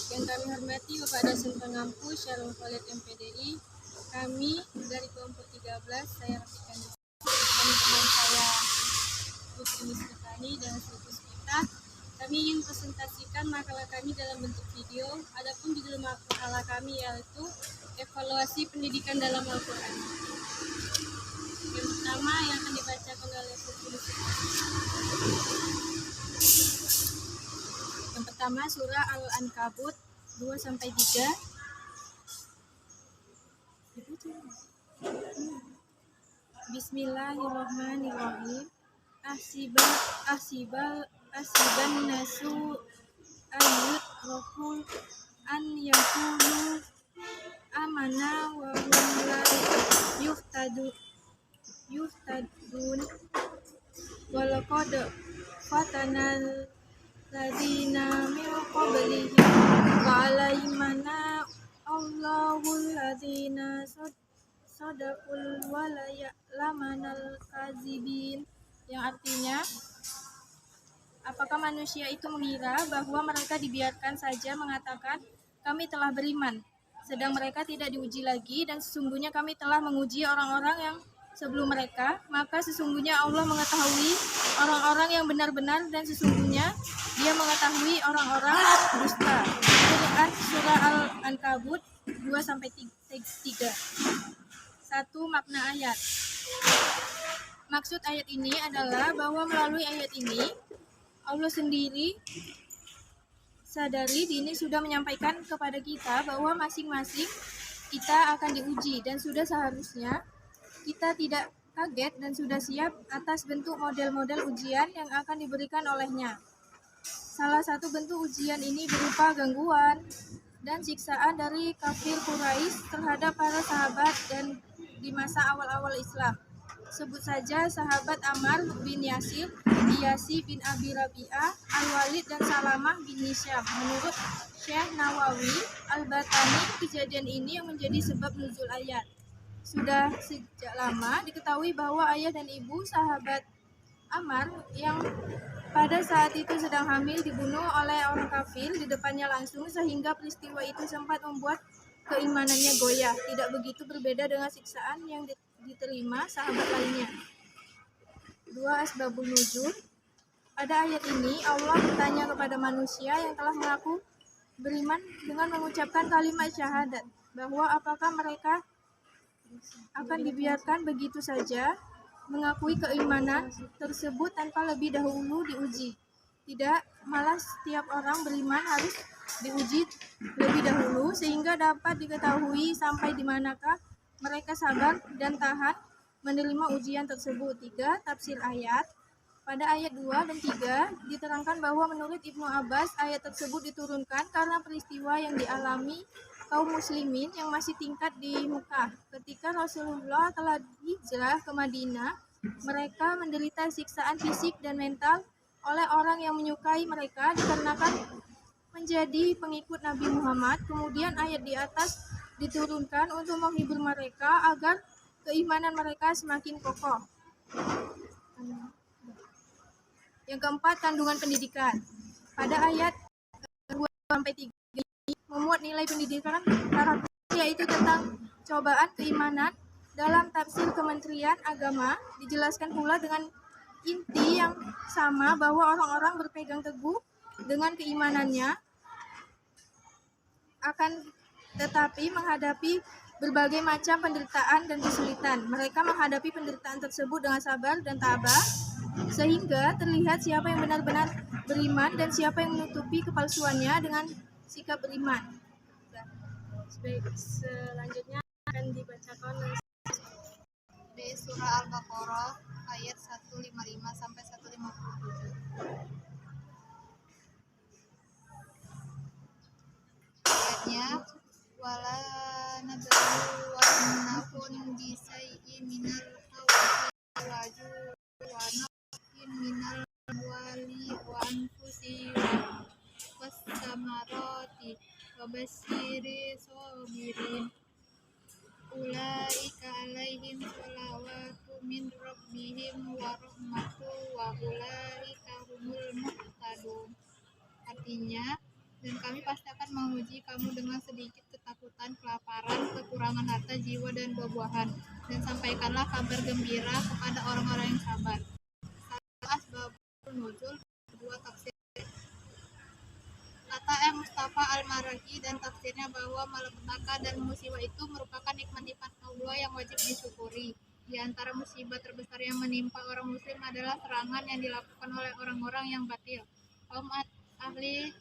Yang kami hormati Bapak dosen pengampu Syarul Khalid MPDI. Kami dari kelompok 13, saya rapikan di sini, dan teman saya Putri Misritani dan Siti kita. Kami ingin presentasikan makalah kami dalam bentuk video. Adapun judul makalah kami yaitu evaluasi pendidikan dalam Al-Quran. Yang pertama yang akan dibacakan oleh Putri Misritani. Yang pertama surah Al-Ankabut 2-3. Bismillahirrahmanirrahim. Asiban nasu ayut rokul an yakulu amana wa hum la yuftadun walaqad fatanal ladzina min qablihim wa alaimana Allahul ladzina sadaqul wa la ya'lamanal kadzibin, yang artinya, apakah manusia itu mengira bahwa mereka dibiarkan saja mengatakan kami telah beriman, sedang mereka tidak diuji lagi, dan sesungguhnya kami telah menguji orang-orang yang sebelum mereka, maka sesungguhnya Allah mengetahui orang-orang yang benar-benar, dan sesungguhnya Dia mengetahui orang-orang dusta. Quran surah Al-Ankabut 2-3. 1. Makna ayat. Maksud ayat ini adalah bahwa melalui ayat ini Allah sendiri sadari dini sudah menyampaikan kepada kita bahwa masing-masing kita akan diuji, dan sudah seharusnya kita tidak kaget dan sudah siap atas bentuk model-model ujian yang akan diberikan olehnya. Salah satu bentuk ujian ini berupa gangguan dan siksaan dari kafir Quraisy terhadap para sahabat dan di masa awal-awal Islam. Sebut saja sahabat Ammar bin Yasir, Iyasi bin Abi Rabi'ah, Al-Walid dan Salamah bin Hisham. Menurut Syekh Nawawi Al-Batani, kejadian ini yang menjadi sebab nuzul ayat. Sudah sejak lama diketahui bahwa ayah dan ibu sahabat Ammar yang pada saat itu sedang hamil dibunuh oleh orang kafir di depannya langsung, sehingga peristiwa itu sempat membuat keimanannya goyah. Tidak begitu berbeda dengan siksaan yang diterima sahabat lainnya. 2. Asbabun nuzul. Pada ayat ini Allah bertanya kepada manusia yang telah mengaku beriman dengan mengucapkan kalimat syahadat, bahwa apakah mereka akan dibiarkan begitu saja mengakui keimanan tersebut tanpa lebih dahulu diuji. Tidak, malah setiap orang beriman harus diuji lebih dahulu sehingga dapat diketahui sampai di manakah mereka sabar dan tahan menerima ujian tersebut. 3. Tafsir ayat. Pada ayat 2 dan 3 diterangkan bahwa menurut Ibnu Abbas ayat tersebut diturunkan karena peristiwa yang dialami kaum muslimin yang masih tingkat di Mekah. Ketika Rasulullah telah hijrah ke Madinah, mereka menderita siksaan fisik dan mental oleh orang yang menyukai mereka dikarenakan menjadi pengikut Nabi Muhammad. Kemudian ayat di atas diturunkan untuk menghibur mereka agar keimanan mereka semakin kokoh. Yang keempat, kandungan pendidikan. Pada ayat 2-3 memuat nilai pendidikan karakter, yaitu tentang cobaan keimanan. Dalam tafsir Kementerian Agama dijelaskan pula dengan inti yang sama bahwa orang-orang berpegang teguh dengan keimanannya akan tetapi menghadapi berbagai macam penderitaan dan kesulitan. Mereka menghadapi penderitaan tersebut dengan sabar dan tabah, sehingga terlihat siapa yang benar-benar beriman dan siapa yang menutupi kepalsuannya dengan sikap beriman. Selanjutnya akan dibacakan di surah Al-Baqarah ayat 155 sampai 157. Ayatnya, wala nabluwannakum bisayyin minal khawfi wa naqsin minal amwali wa anfusi was-samarati wa basyiri sabirin. Ulaika alaihim sholawatu min rabbihim wa rahmatu wa ulaika humul muhtadun. Artinya, Dan kami pasti akan menguji kamu dengan sedikit ketakutan, kelaparan, kekurangan harta, jiwa, dan buah-buahan. Dan sampaikanlah kabar gembira kepada orang-orang yang sabar. Asbabun nuzul, dua tafsir. Kata Mustafa Al-Maraghi dan tafsirnya bahwa malapetaka dan musibah itu merupakan nikmat-nikmat Allah yang wajib disyukuri. Di antara musibah terbesar yang menimpa orang muslim adalah serangan yang dilakukan oleh orang-orang yang batil. Kaum ahli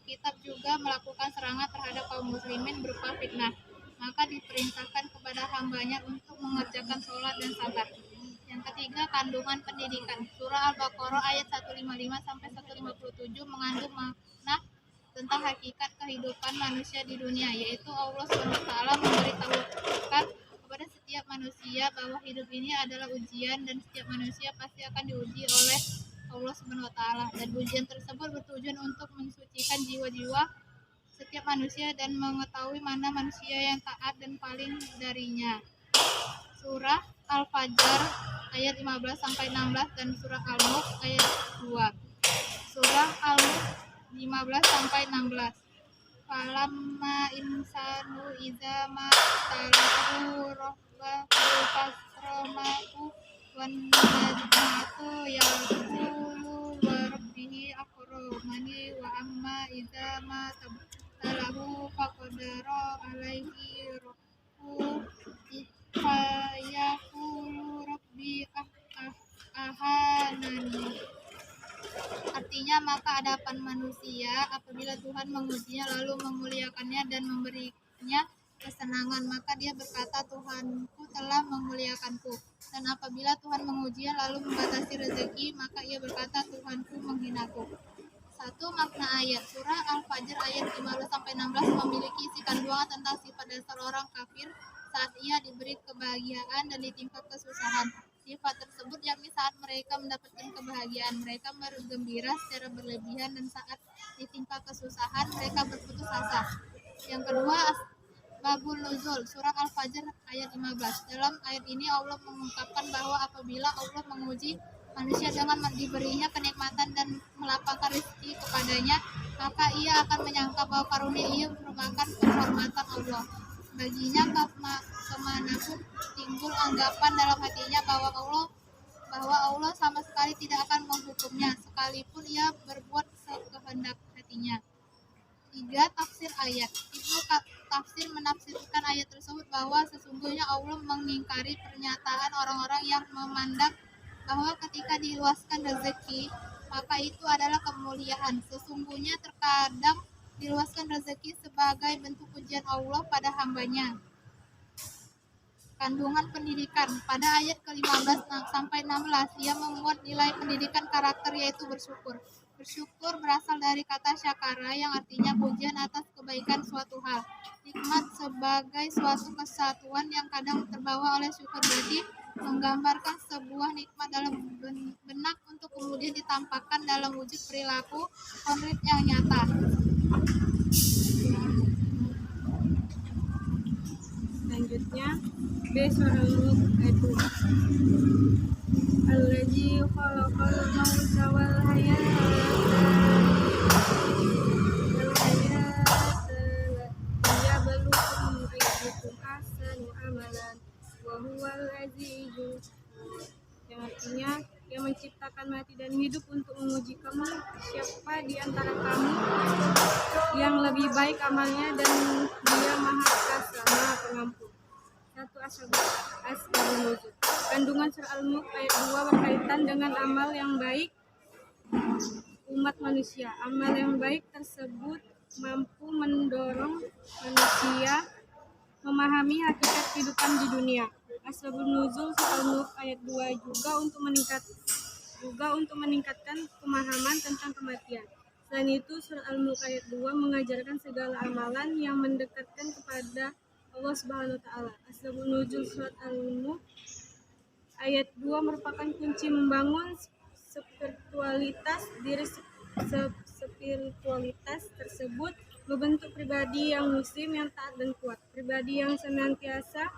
kitab juga melakukan serangan terhadap kaum muslimin berupa fitnah. Maka diperintahkan kepada hambanya untuk mengerjakan sholat dan sabar. Yang ketiga, kandungan pendidikan. Surah Al-Baqarah ayat 155 sampai 157 mengandung makna tentang hakikat kehidupan manusia di dunia, yaitu Allah SWT memberitahukan kepada setiap manusia bahwa hidup ini adalah ujian dan setiap manusia pasti akan diuji oleh Allah SWT, dan ujian tersebut bertujuan untuk mensucikan jiwa-jiwa setiap manusia dan mengetahui mana manusia yang taat dan paling darinya. Surah Al-Fajr ayat 15 sampai 16 dan surah Al-Mulk ayat 2. Surah Al-Mulk 15 sampai 16. Falamma insanu idza ma talahu rabbahu fasramahu wan najmatu yaqulu wa rabbihi akramani wa amma idza ma talahu faqadara alaihi rabbuhu fayaqulu rabbi ahanani. Artinya, maka hadapan manusia apabila Tuhan mengujinya lalu memuliakannya dan memberinya kesenangan, maka dia berkata, Tuhanku telah memuliakanku. Dan apabila Tuhan mengujinya lalu membatasi rezeki, maka ia berkata, Tuhanku menghinaku. Satu makna ayat. Surah Al-Fajr ayat 15-16 memiliki isi kandungan tentang sifat dasar orang kafir saat ia diberi kebahagiaan dan ditimpa kesusahan. Sifat tersebut yakni saat mereka mendapatkan kebahagiaan, mereka bergembira secara berlebihan, dan saat ditimpa kesusahan, mereka berputus asa. Yang kedua, Asbabun Nuzul, surah Al-Fajr ayat 15. Dalam ayat ini Allah mengungkapkan bahwa apabila Allah menguji manusia dengan diberinya kenikmatan dan melapangkan rezeki kepadanya, maka ia akan menyangka bahwa karunia ia merupakan penghormatan Allah baginya. Kemanapun timbul anggapan dalam hatinya bahwa Allah sama sekali tidak akan menghukumnya, sekalipun ia berbuat sekehendak hatinya. 3. Tafsir ayat. Ibnu Tafsir menafsirkan ayat tersebut bahwa sesungguhnya Allah mengingkari pernyataan orang-orang yang memandang bahwa ketika diluaskan rezeki, maka itu adalah kemuliaan. Sesungguhnya terkadang diluaskan rezeki sebagai bentuk ujian Allah pada hambanya. Kandungan pendidikan. Pada ayat ke-15 sampai 16, ia membuat nilai pendidikan karakter, yaitu bersyukur. Bersyukur berasal dari kata syakara yang artinya pujian atas kebaikan suatu hal. Nikmat sebagai suatu kesatuan yang kadang terbawa oleh syukur, berarti menggambarkan sebuah nikmat dalam benak untuk kemudian ditampakkan dalam wujud perilaku konkret yang nyata. Selanjutnya, B surah Al-Mulk ayat 2. Allazi khalaqal mauta wal hayata liyabluwakum ayyukum ahsanu amalan wa huwal azizul, yang artinya yang menciptakan mati dan hidup untuk menguji kamu, siapa di antara kamu yang lebih baik amalnya, dan Dia Maha Perkasa, Maha Pengampun. 1. Asbabun Nuzul. Kandungan surah Al-Mulk ayat 2 berkaitan dengan amal yang baik umat manusia. Amal yang baik tersebut mampu mendorong manusia memahami hakikat kehidupan di dunia. Asbabun Nuzul surah Al-Mulk ayat 2 juga untuk meningkatkan pemahaman tentang kematian. Selain itu, surah Al-Mulk ayat 2 mengajarkan segala amalan yang mendekatkan kepada Allah Subhanahu wa taala. Asbabun Nuzul surat Al-Mulk ayat 2 merupakan kunci membangun spiritualitas diri. Spiritualitas tersebut membentuk pribadi yang muslim, yang taat dan kuat, pribadi yang senantiasa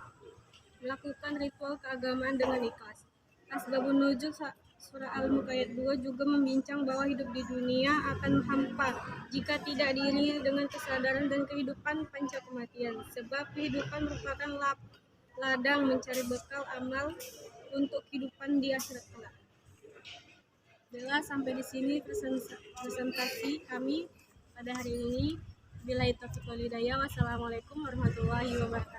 melakukan ritual keagamaan dengan ikhlas. Asbabun Nuzul Surah Al-Mulk ayat 2 juga membincang bahwa hidup di dunia akan hampa jika tidak diiringi dengan kesadaran dan kehidupan pasca kematian. Sebab kehidupan merupakan ladang mencari bekal amal untuk kehidupan di akhirat kelak. Bella, sampai di sini presentasi kami pada hari ini. Billahi taufiq wal hidayah. Wassalamualaikum warahmatullahi wabarakatuh.